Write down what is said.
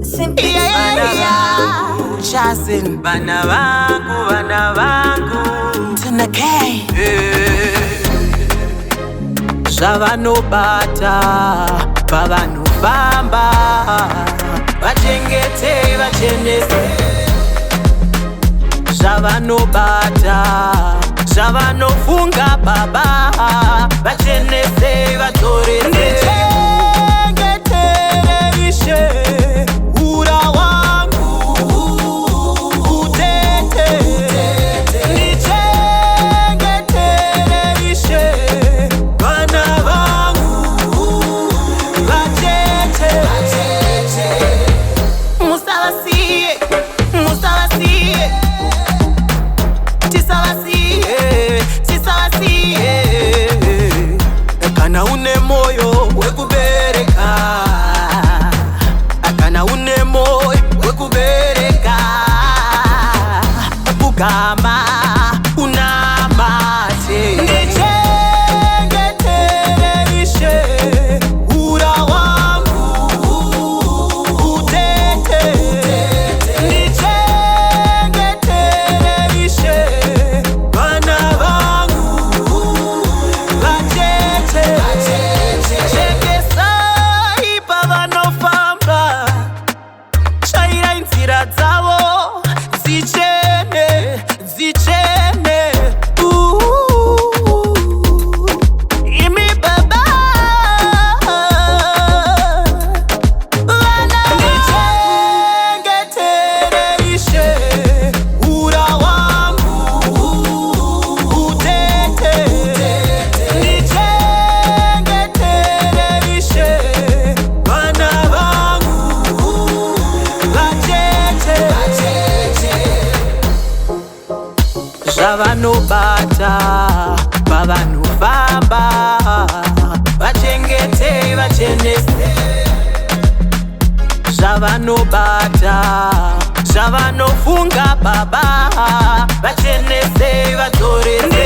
Simply Chasing Bana vangu Tina K Zvavanobata pavanofamba vachengete vachenese zvavanobata zvavanofunga baba vachenese vadzorese Kana une moyo wekubereka Kana une moyo wekubereka Kugama unamate Nichengetererishe ura wangu utete Nichengetererishe vana vangu vachete Chekesai pavanofamba Shaira nzira dzavo dzichene dzichene Imi baba vana nichengetererishe ura wangu utete Nichengetererishe vana vangu vachete Zvavanobata pavanofamba vachengete vachenese Zvavanobata zvavanofunga baba vachenese vadzorese